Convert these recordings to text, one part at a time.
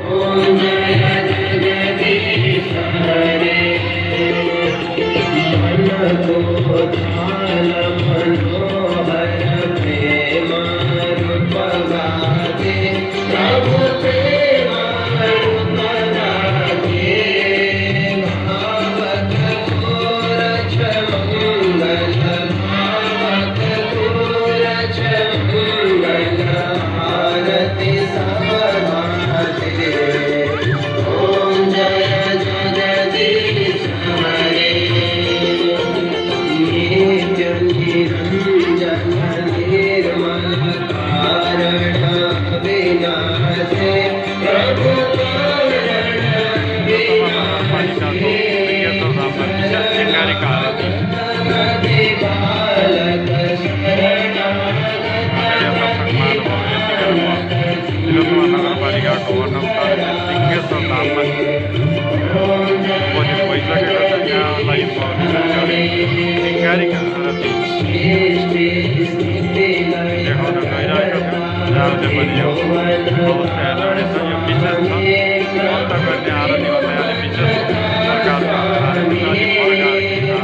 ओम जय जगदीश हरे मन को ध्यान मनोहर प्रेम रूप गाते प्रभु प्रेम रूप गाते भावत पूरज मंगल भावत पूरज मंगल आरती ओम जय जगदीश हरे नित्य निरंजन निर्मल कारण विनाशे प्रभु कारण विनाशे बालक नगरपालिका लिङ्गेश्वर धाममा उपस्थित भइसकेको छ। यहाँलाई सिंगारीका आरती देखाउन गइरहेको छ। जहाँले पनि यो अवश्य हेर्नुहुनेछ। यो विशेष छ अन्त गर्ने आरती भन्दा यहाँले विशेष प्रकारको आरती छ।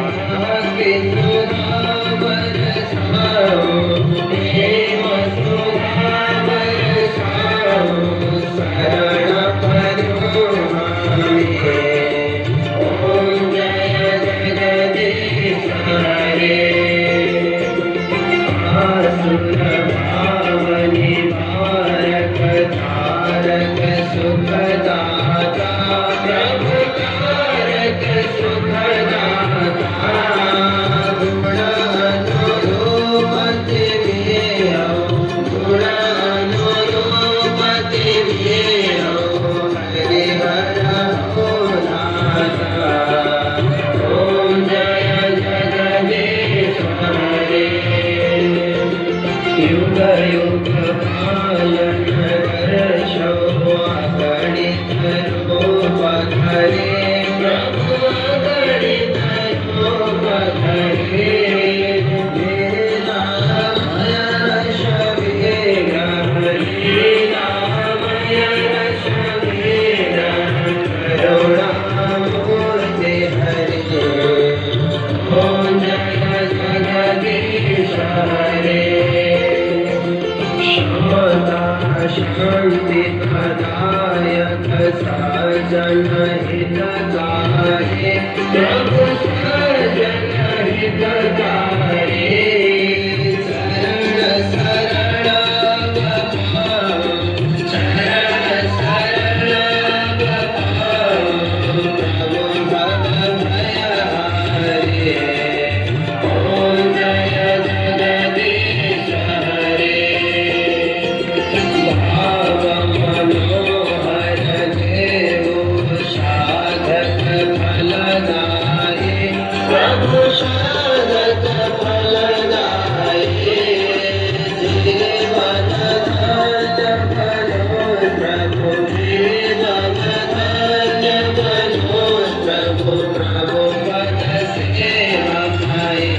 युग युग पालन वर्षो अगणित रूप धरे प्रभु अगणित रूप धरे लीलामय रस विग्रह लीलामय रस विग्रह करुणामूर्ति हरे ओम जय जगदीश हरे शांति प्रदायक सजन हितकारी प्रभु सजन हितकारी शरण शरण गपाओ शरण शरण गपाओ प्रभु भव भयहारी ओम जय जगदीश हरे मनोहर देव साधक फलदायी प्रभु साधक फलदायी जीवन धन्य बनो प्रभु जीवन धन्य बनो प्रभु प्रभु पद सेवा पाए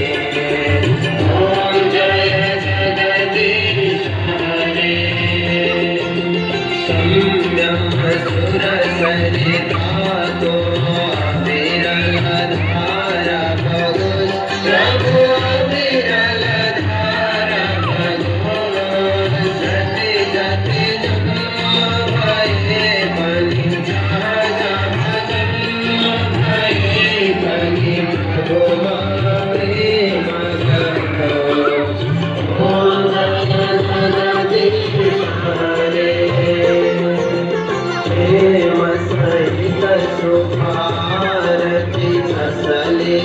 ओम जय जगदीश हरे सुर सरिता तो विरल धारा भगुन प्रभु विरल धारा भगुन सति जति जन्म भये बलि जन्म भये बलि प्रभु प्रेम करो ओम जगदीश हरे प्रेम सहित सुभारती असली